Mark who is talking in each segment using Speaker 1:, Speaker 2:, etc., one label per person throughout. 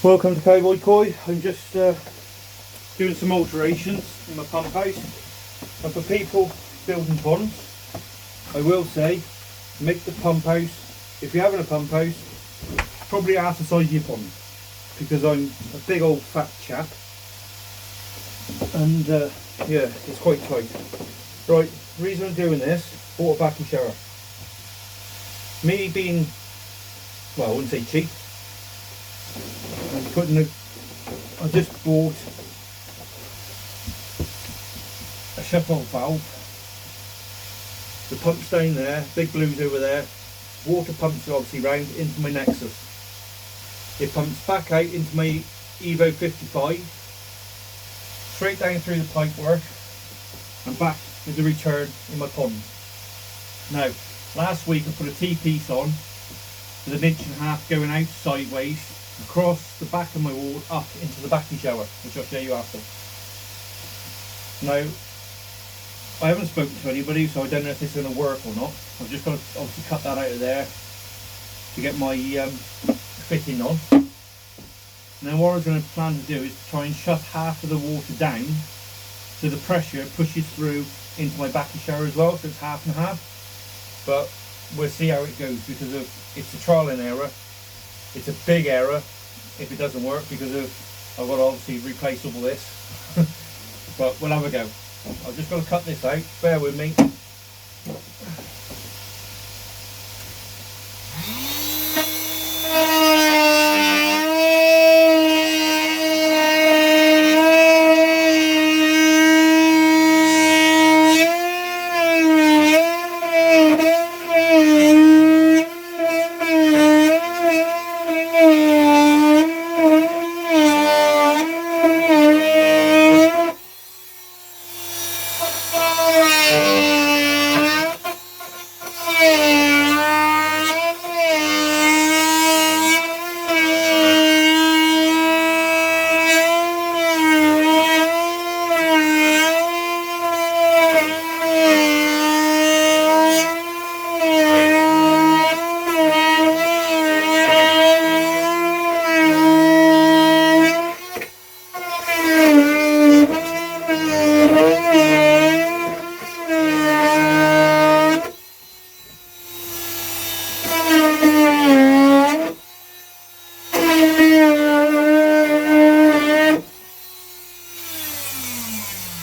Speaker 1: Welcome to Cowboy Koi. I'm just doing some alterations in my pump house. And for people building ponds, I will say, make the pump house, if you're having a pump house, probably half the size of your pond. Because I'm a big old fat chap. And yeah, it's quite tight. Right, the reason I'm doing this, bought a bakki shower. Me being, well, I wouldn't say cheap. I just bought a shut-off valve. The pump's down there, big blue's over there. Water pumps obviously round into my Nexus. It pumps back out into my Evo 55, straight down through the pipework and back with the return in my pond. Now, last week I put a T-piece on with 1.5 inch going out sideways across the back of my wall up into the bakki shower, which I'll show you after. Now, I haven't spoken to anybody, so I don't know if this is going to work or not. I've just got to obviously cut that out of there to get my fitting on. Now what I was going to plan to do is try and shut half of the water down so the pressure pushes through into my bakki shower as well, so it's half and half. But we'll see how it goes because it's a trial and error. It's a big error if it doesn't work because I've got to obviously replace all this. But we'll have a go. I've just got to cut this out, bear with me.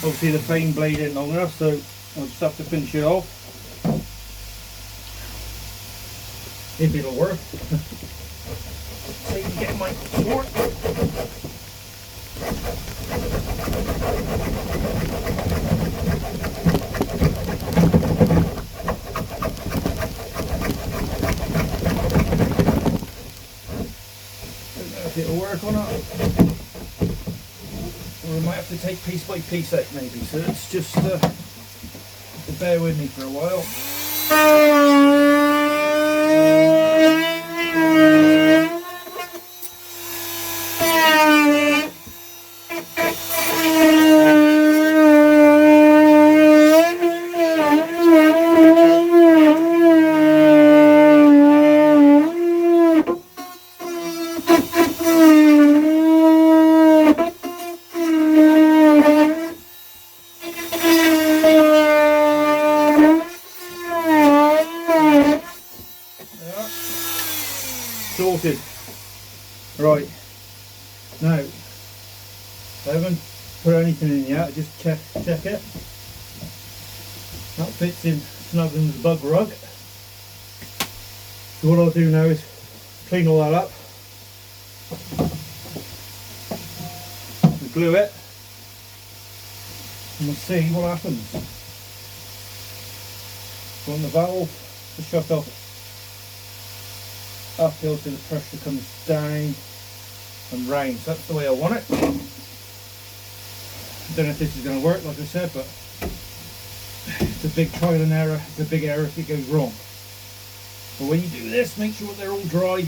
Speaker 1: Obviously the fane blade isn't long enough, so I'll just have to finish it off. If it'll work. So you can get my sword. Don't know if it'll work or not. Or I might have to take piece by piece out maybe, so let's just bear with me for a while. Sorted. Right, now I haven't put anything in yet, I just check it. That fits in snug in the bug rug. So what I'll do now is clean all that up, and glue it, and we'll see what happens. So on the valve to shut off uphill so the pressure comes down and round. So that's the way I want it. I don't know if this is going to work, like I said, but it's a big trial and error. It's a big error if it goes wrong. But when you do this, make sure they're all dry,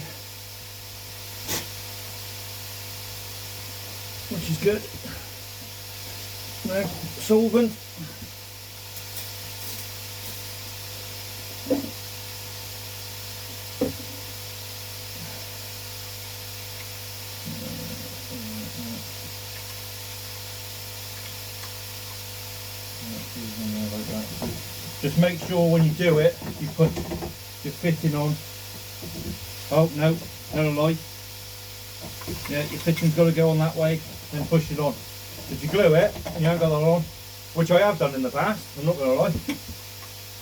Speaker 1: which is good. Now, solvent. in there like that. Just make sure when you do it, you put your fitting on. Oh no, no lie. Yeah, your fitting's got to go on that way, then push it on. If you glue it and you haven't got that on, which I have done in the past, I'm not going to lie,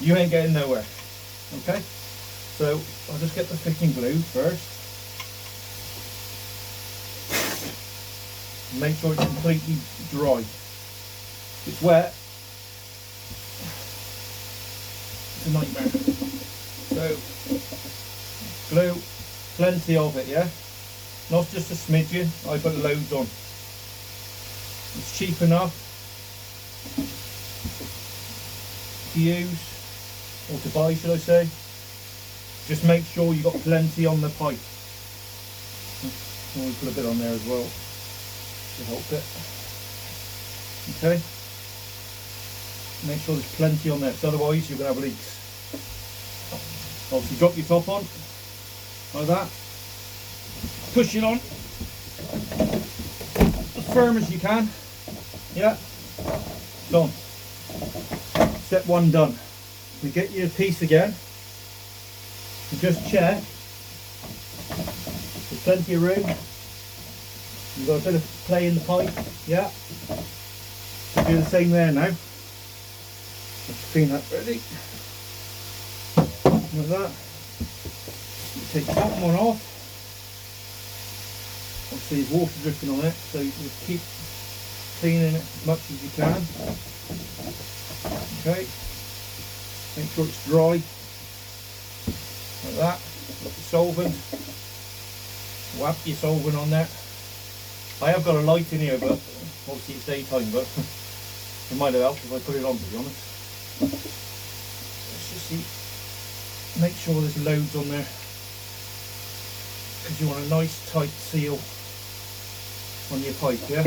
Speaker 1: you ain't getting nowhere. Okay, so I'll just get the fitting glued first. Make sure it's completely dry. If it's wet, it's a nightmare. So, glue, plenty of it, yeah? Not just a smidgen, I put loads on. It's cheap enough to use, or to buy should I say. Just make sure you've got plenty on the pipe. I'll put a bit on there as well to help it. Okay. Make sure there's plenty on there, because otherwise you're going to have leaks. Obviously drop your top on, like that. Push it on as firm as you can. Yeah, done. Step one done. We get your piece again. And just check. There's plenty of room. You've got a bit of play in the pipe. Yeah. Do the same there now. Let's clean that ready. Like that. You take the bottom one off. Obviously there's water dripping on it, so you just keep cleaning it as much as you can. Okay. Make sure it's dry. Like that. Got the solvent. Whap your solvent on there. I have got a light in here, but obviously it's daytime, but it might have helped if I put it on, to be honest. Let's just see. Make sure there's loads on there, because you want a nice tight seal on your pipe, yeah?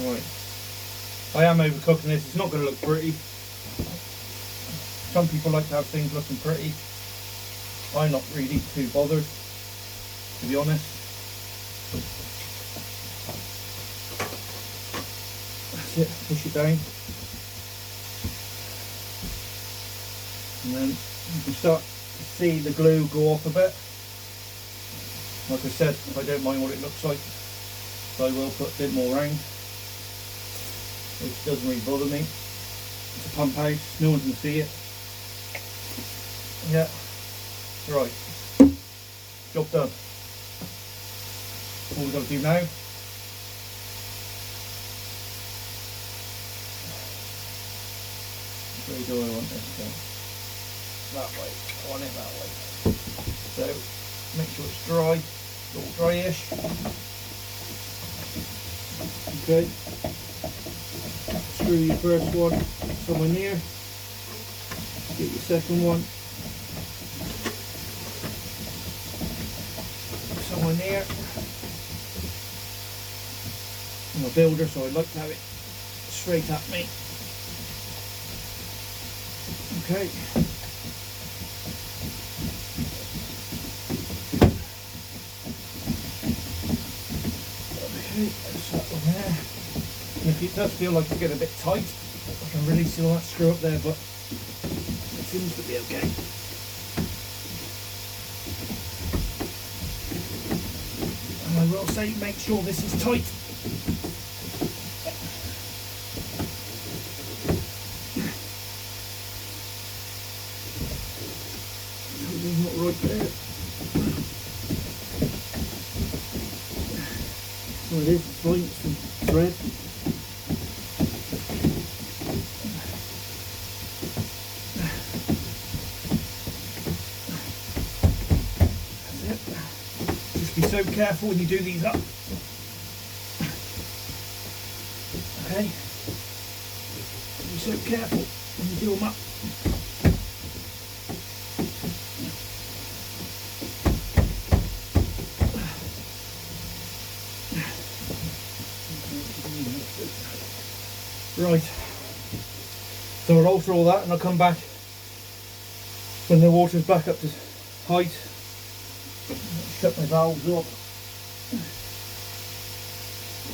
Speaker 1: Right. I am overcooking this, it's not going to look pretty. Some people like to have things looking pretty. I'm not really too bothered, to be honest. That's it, push it down. And then you can start to see the glue go off a bit. Like I said, I don't mind what it looks like, so I will put a bit more round, which doesn't really bother me. It's a pump house, no one can see it. Yeah, right, job done. All we've got to do now, where do I want this to go? That way, I want it that way. So, make sure it's dry, all dryish. Okay, screw your first one somewhere near, get your second one somewhere near. I'm a builder, so I like to have it straight at me. Okay. That's that one there. And if it does feel like it's getting a bit tight, I can release all that screw up there, but it seems to be okay. And I will say, make sure this is tight. Something's not right there. Oh, it is, it's fine, it's some thread. That's it. Just be so careful when you do these up. Okay? Be so careful when you do them up. Right, so I'll alter all that and I'll come back when the water's back up to height. Shut my valves up.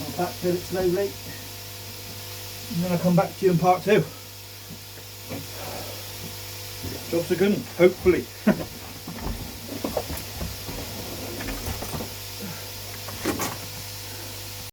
Speaker 1: I'll backfill it slowly, and then I'll come back to you in part two. Job's a good one, hopefully.